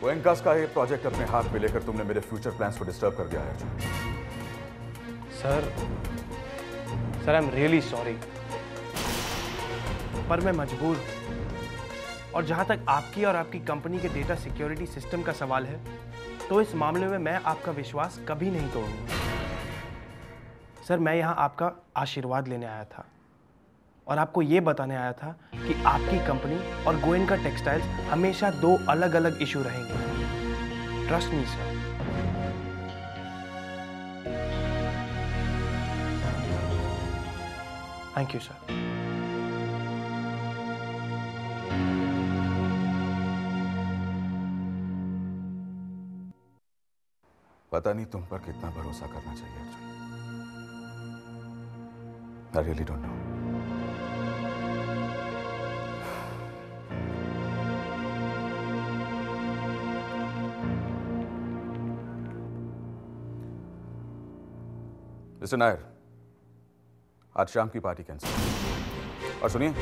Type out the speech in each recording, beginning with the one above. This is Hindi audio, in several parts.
गोयनकास का ये प्रोजेक्ट अपने हाथ में लेकर तुमने मेरे फ्यूचर प्लान्स को डिस्टर्ब कर दिया है Arjun. Sir I am really sorry, पर मैं मजबूर हूं। और जहां तक आपकी और आपकी कंपनी के डेटा सिक्योरिटी सिस्टम का सवाल है, तो इस मामले में मैं आपका विश्वास कभी नहीं तोड़ूंगा। सर मैं यहां आपका आशीर्वाद लेने आया था और आपको ये बताने आया था कि आपकी कंपनी और गोयनका टेक्सटाइल्स हमेशा दो अलग अलग इशू रहेंगे। Trust me sir. Thank you sir. पता नहीं तुम पर कितना भरोसा करना चाहिए Arjun. I really don't know. Mister Nair, आज शाम की पार्टी कैंसिल। और सुनिए,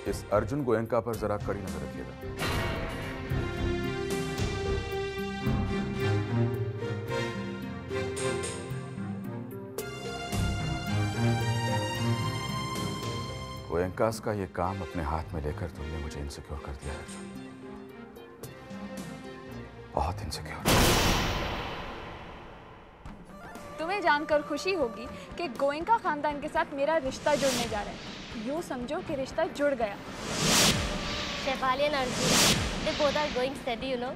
इस अर्जुन गोयनका पर जरा कड़ी नजर रखिएगा। गोयनकास का ये काम अपने हाथ में लेकर तुमने मुझे इनसिक्योर कर दिया है, बहुत इनसिक्योर। तुम्हें जानकर खुशी होगी कि गोयनका खानदान के साथ मेरा रिश्ता जुड़ने जा रहा है। यूँ समझो कि रिश्ता जुड़ गया। Shefali and Arjun, they both are going steady, you know.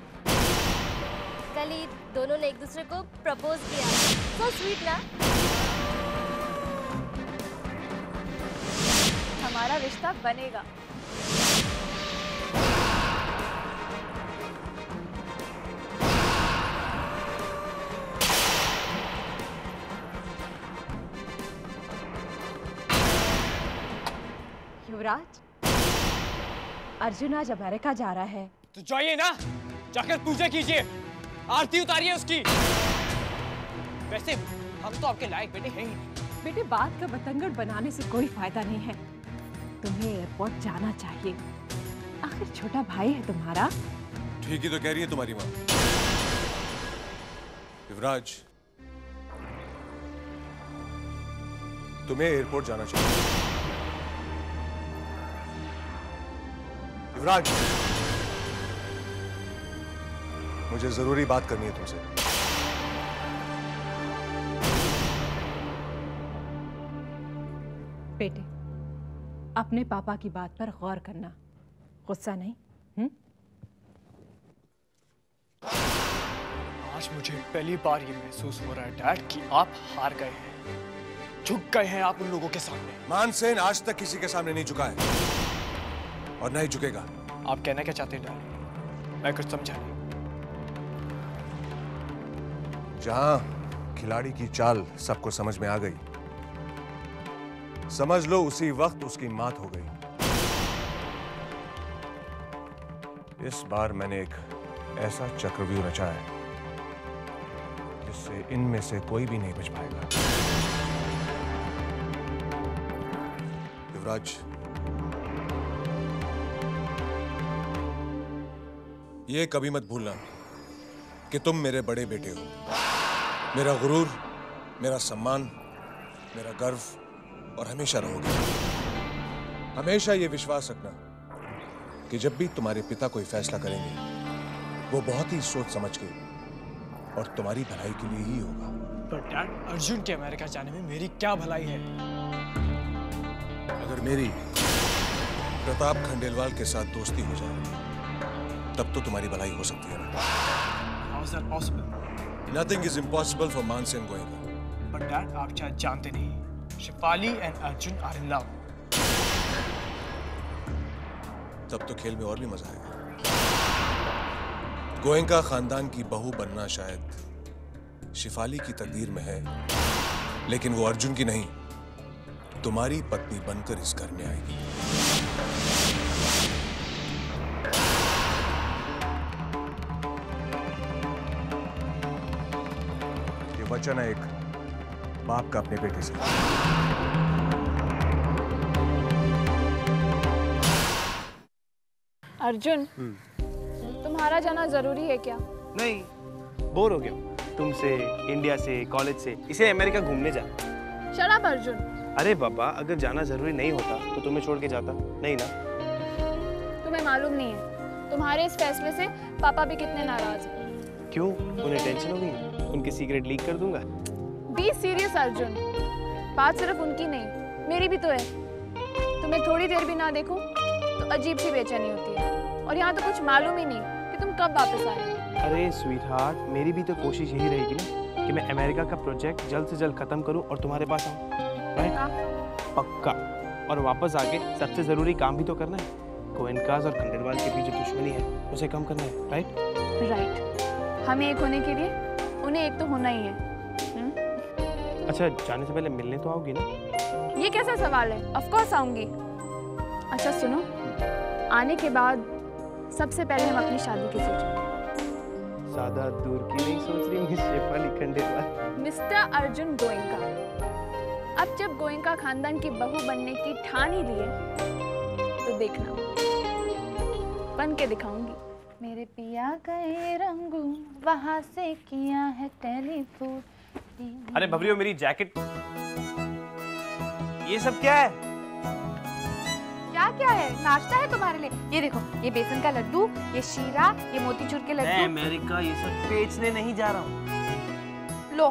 कल ही दोनों ने एक दूसरे को प्रपोज किया। So sweet ना? हमारा रिश्ता बनेगा। युवराज, अर्जुन आज अमेरिका जा रहा है। तो जाइए ना, जाकर पूजा कीजिए, आरती उतारिए उसकी। वैसे हम तो आपके लायक बेटे हैं ही नहीं। बेटे, बात का बतंगड़ बनाने से कोई फायदा नहीं है। तुम्हें एयरपोर्ट जाना चाहिए, आखिर छोटा भाई है तुम्हारा। ठीक ही तो कह रही है तुम्हारी माँ। युवराज, तुम्हें एयरपोर्ट जाना चाहिए। युवराज, मुझे जरूरी बात करनी है तुमसे। बेटे, अपने पापा की बात पर गौर करना, गुस्सा नहीं। आज मुझे पहली बार ये महसूस हो रहा है डैड कि आप हार गए हैं, झुक गए हैं आप उन लोगों के सामने। मानसेन आज तक किसी के सामने नहीं झुका है और नहीं झुकेगा। आप कहना क्या चाहते हैं डैड? मैं कुछ समझा नहीं। जहां खिलाड़ी की चाल सबको समझ में आ गई, समझ लो उसी वक्त उसकी मात हो गई। इस बार मैंने एक ऐसा चक्रव्यूह रचा है जिससे इनमें से कोई भी नहीं बच पाएगा। युवराज, ये कभी मत भूलना कि तुम मेरे बड़े बेटे हो। मेरा गुरूर, मेरा सम्मान, मेरा गर्व और हमेशा रहोगे। हमेशा ये विश्वास रखना कि जब भी तुम्हारे पिता कोई फैसला करेंगे, वो बहुत ही सोच समझ के और तुम्हारी भलाई के लिए ही होगा। पर डैड, अर्जुन के अमेरिका जाने में मेरी क्या भलाई है? अगर मेरी प्रताप खंडेलवाल के साथ दोस्ती हो जाए, तब तो तुम्हारी भलाई हो सकती है ना? How is that possible? Nothing is impossible for मानसेन Goenka. पर डैड, आप शायद जानते नहीं, Shefali and Arjun are in love. तब तो खेल में और भी मजा आएगा। गोयनका खानदान की बहू बनना शायद शेफाली की तकदीर में है, लेकिन वो अर्जुन की नहीं, तुम्हारी पत्नी बनकर इस घर में आएगी। ये वचन है एक बाप का अपने बेटे से। अर्जुन, तुम तुम्हारा जाना जरूरी है क्या? नहीं, बोर हो गया हूँ तुमसे, इंडिया से, कॉलेज से, इसे अमेरिका घूमने जा। Shut up Arjun. अरे बाबा, अगर जाना जरूरी नहीं होता तो तुम्हें छोड़ के जाता नहीं ना? तुम्हें मालूम नहीं है, तुम्हारे इस फैसले से पापा भी कितने नाराज हैं। क्यों? उन्हें टेंशन हो गई? उनके सीक्रेट लीक कर दूंगा। बी सीरियस अर्जुन, बात सिर्फ उनकी नहीं, मेरी भी तो है। तुम्हें थोड़ी देर भी ना देखूं तो अजीब सी बेचैनी होती है, और यहाँ तो कुछ मालूम ही नहीं कि तुम कब वापस आए। अरे स्वीट हार्ट, मेरी भी तो कोशिश यही रहेगी ना कि मैं अमेरिका का प्रोजेक्ट जल्द से जल्द खत्म करूं और तुम्हारे पास आऊं, राइट? पक्का। और वापस आके सबसे जरूरी काम भी तो करना है। गोयनकाज और खंडेलवाल के बीच जो दुश्मनी है उसे कम करना है, राइट? राइट। हमें एक होने के लिए उन्हें एक तो होना ही है। अच्छा, जाने से पहले मिलने तो आओगी ना? ये कैसा सवाल है? ऑफ कोर्स आऊंगी। अच्छा सुनो, आने के बाद सबसे पहले हम अपनी शादी की सोचेंगे। ज्यादा दूर की नहीं सोच रही मिस शेफाली खंडेलवाल? मिस्टर अर्जुन गोयनका, अब जब गोयनका खानदान की बहू बनने की ठान ही ली है तो देखना, बन के दिखाऊंगी। मेरे पिया गए रंगू, वहां से किया है टेलीफोन। अरे भवरियो, मेरी जैकेट, ये सब क्या है? क्या क्या है? नाश्ता है तुम्हारे लिए। ये देखो, ये बेसन का लड्डू, ये शीरा, ये मोतीचूर के मैं लड्डू। अमेरिका ये सब बेचने नहीं जा रहा हूँ। लो,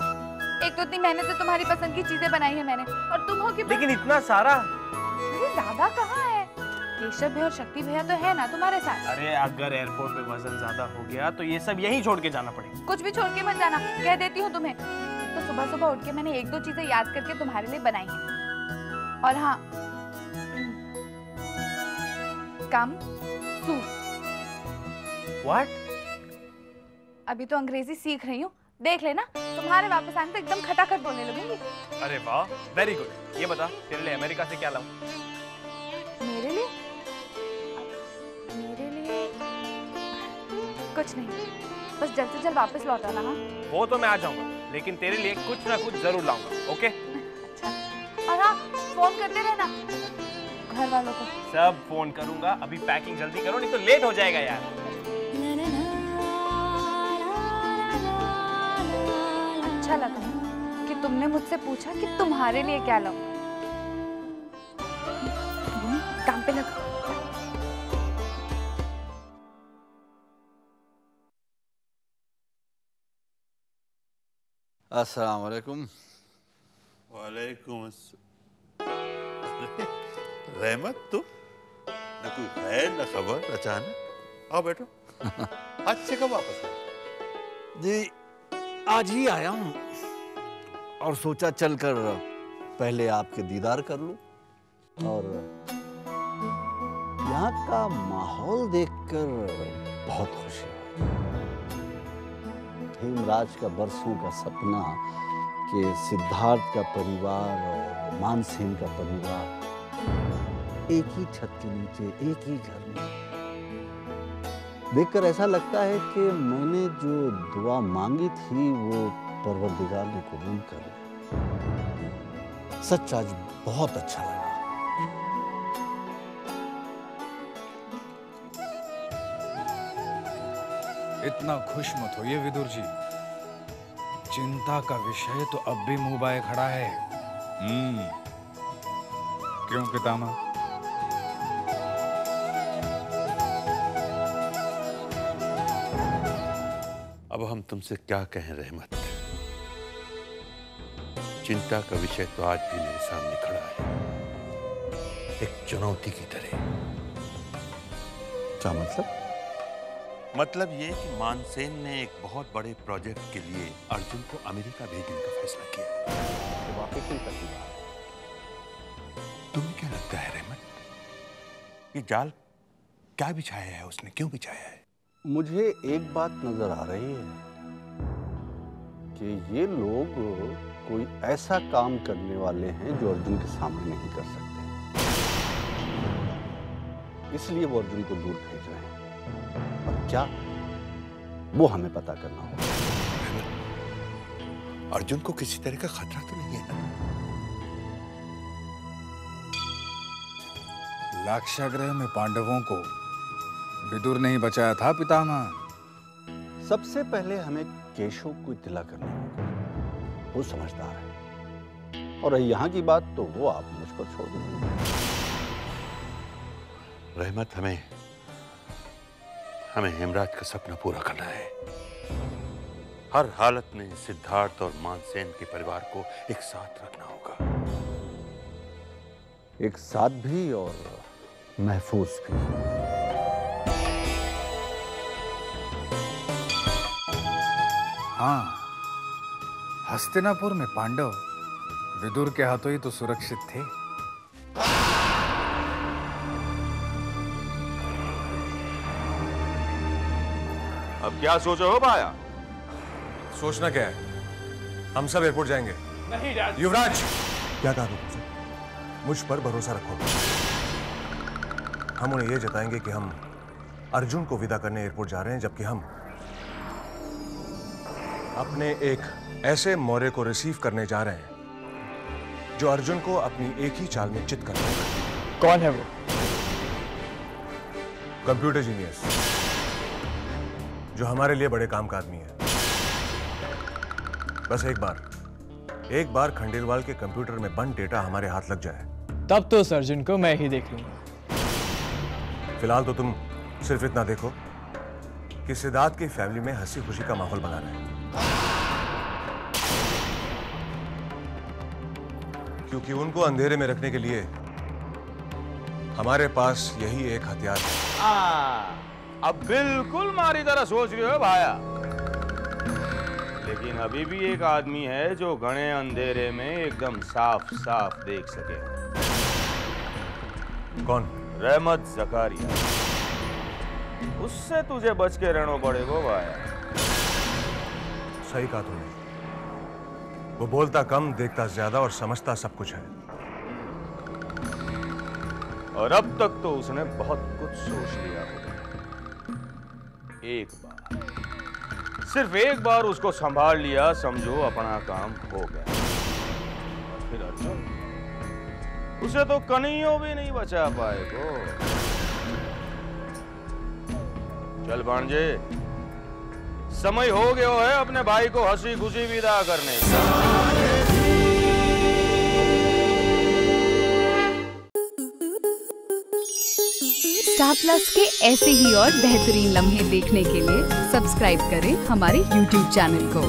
एक तो इतनी मेहनत से तुम्हारी पसंद की चीजें बनाई है मैंने, और तुम हो कि लेकिन इतना सारा। ये ज्यादा कहाँ है? केशव भैया और शक्ति भैया तो है ना तुम्हारे साथ। अरे अगर एयरपोर्ट पे वजन ज्यादा हो गया तो ये सब यहीं छोड़ के जाना पड़ेगा। कुछ भी छोड़ के मत जाना, कह देती हूँ तुम्हें। तो सुबह सुबह उठ के मैंने एक दो चीजें याद करके तुम्हारे लिए बनाई हैं। और हाँ, कम सूप। What? अभी तो अंग्रेजी सीख रही हूँ, देख लेना, तुम्हारे वापस आने तो एकदम खटाखट बोलने लगूंगी। अरे वाह, वेरी गुड। ये बता, तेरे लिए अमेरिका से क्या लाऊं? मेरे लिए? मेरे लिए कुछ नहीं, बस जल्द से जल्द वापस लौट आना। हाँ, वो तो मैं आ जाऊंगा, लेकिन तेरे लिए कुछ ना कुछ जरूर लाऊंगा, ओके? अच्छा। और हाँ, फोन करते रहना घर वालों को। सब फोन करूंगा। अभी पैकिंग जल्दी करो, नहीं तो लेट हो जाएगा यार। अच्छा लगा कि तुमने मुझसे पूछा कि तुम्हारे लिए क्या लाऊं। काम पे लग। अस्सलाम वालेकुम। वालेकुम रहमत, तू न कोई खैर न खबर, अचानक। आओ बैठो। आज से कब वापस आए? जी आज ही आया हूँ और सोचा चलकर पहले आपके दीदार कर लूं, और यहाँ का माहौल देखकर बहुत खुशी हुई। हेमराज का बरसों का सपना कि सिद्धार्थ का परिवार और मानसेन का परिवार एक ही छत के नीचे, एक ही घर में, देखकर ऐसा लगता है कि मैंने जो दुआ मांगी थी वो परवरदिगार ने कबूल कर ली। सच आज बहुत अच्छा लगा। इतना खुश मत होइए विदुर जी, चिंता का विषय तो अब भी मुंह बाए खड़ा है। क्यों पितामह? अब हम तुमसे क्या कहें रहमत, चिंता का विषय तो आज भी मेरे सामने खड़ा है, एक चुनौती की तरह। क्या मतलब? मतलब ये कि मानसेन ने एक बहुत बड़े प्रोजेक्ट के लिए अर्जुन को अमेरिका भेजने का फैसला किया है। तो वाकई करती बात। तुम्हें क्या लगता है रहमत, ये जाल क्या बिछाया है उसने, क्यों बिछाया है? मुझे एक बात नजर आ रही है कि ये लोग कोई ऐसा काम करने वाले हैं जो अर्जुन के सामने नहीं कर सकते, इसलिए वो अर्जुन को दूर भेज रहे हैं। और क्या, वो हमें पता करना होगा। अर्जुन को किसी तरह का खतरा तो नहीं है ना? लाक्षागृह में पांडवों को विदुर ने ही बचाया था पितामह। सबसे पहले हमें केशव को इत्तला करनी होगी, वो समझदार है। और यहाँ की बात तो वो आप मुझ पर छोड़ दीजिए। रहमत, हमें हेमराज का सपना पूरा करना है। हर हालत में सिद्धार्थ और मानसेन के परिवार को एक साथ रखना होगा। एक साथ भी और महफूज भी। हाँ, हस्तिनापुर में पांडव विदुर के हाथों ही तो सुरक्षित थे। अब क्या सोचो हो भाया? सोचना क्या है, हम सब एयरपोर्ट जाएंगे। नहीं डैड। युवराज, क्या कहा तुमसे? मुझ पर भरोसा रखो। हम उन्हें यह जताएंगे कि हम अर्जुन को विदा करने एयरपोर्ट जा रहे हैं, जबकि हम अपने एक ऐसे मौर्य को रिसीव करने जा रहे हैं जो अर्जुन को अपनी एक ही चाल में चित कर देगा। कौन है वो? कंप्यूटर जीनियस, जो हमारे लिए बड़े काम का आदमी है। बस एक बार खंडेलवाल के कंप्यूटर में बंद डेटा हमारे हाथ लग जाए, तब तो उस अर्जुन को मैं ही देख लूंगा। फिलहाल तो तुम सिर्फ इतना देखो कि सिद्धार्थ की फैमिली में हंसी खुशी का माहौल बना रहे, क्योंकि उनको अंधेरे में रखने के लिए हमारे पास यही एक हथियार है। अब बिल्कुल मारी तरह सोच रहे हो भाया, लेकिन अभी भी एक आदमी है जो घने अंधेरे में एकदम साफ साफ देख सके। कौन? रहमत जकारिया। उससे तुझे बच के रहना पड़ेगा भाया। सही कहा तुमने, वो बोलता कम, देखता ज्यादा और समझता सब कुछ है। और अब तक तो उसने बहुत कुछ सोच लिया होगा। एक बार, सिर्फ एक बार उसको संभाल लिया, समझो अपना काम हो गया। फिर अर्जुन, उसे तो कन्हैया भी नहीं बचा पाएगा। चल भांजे, समय हो गया है अपने भाई को हंसी खुशी विदा करने का। स्टार प्लस के ऐसे ही और बेहतरीन लम्हे देखने के लिए सब्सक्राइब करें हमारे YouTube चैनल को।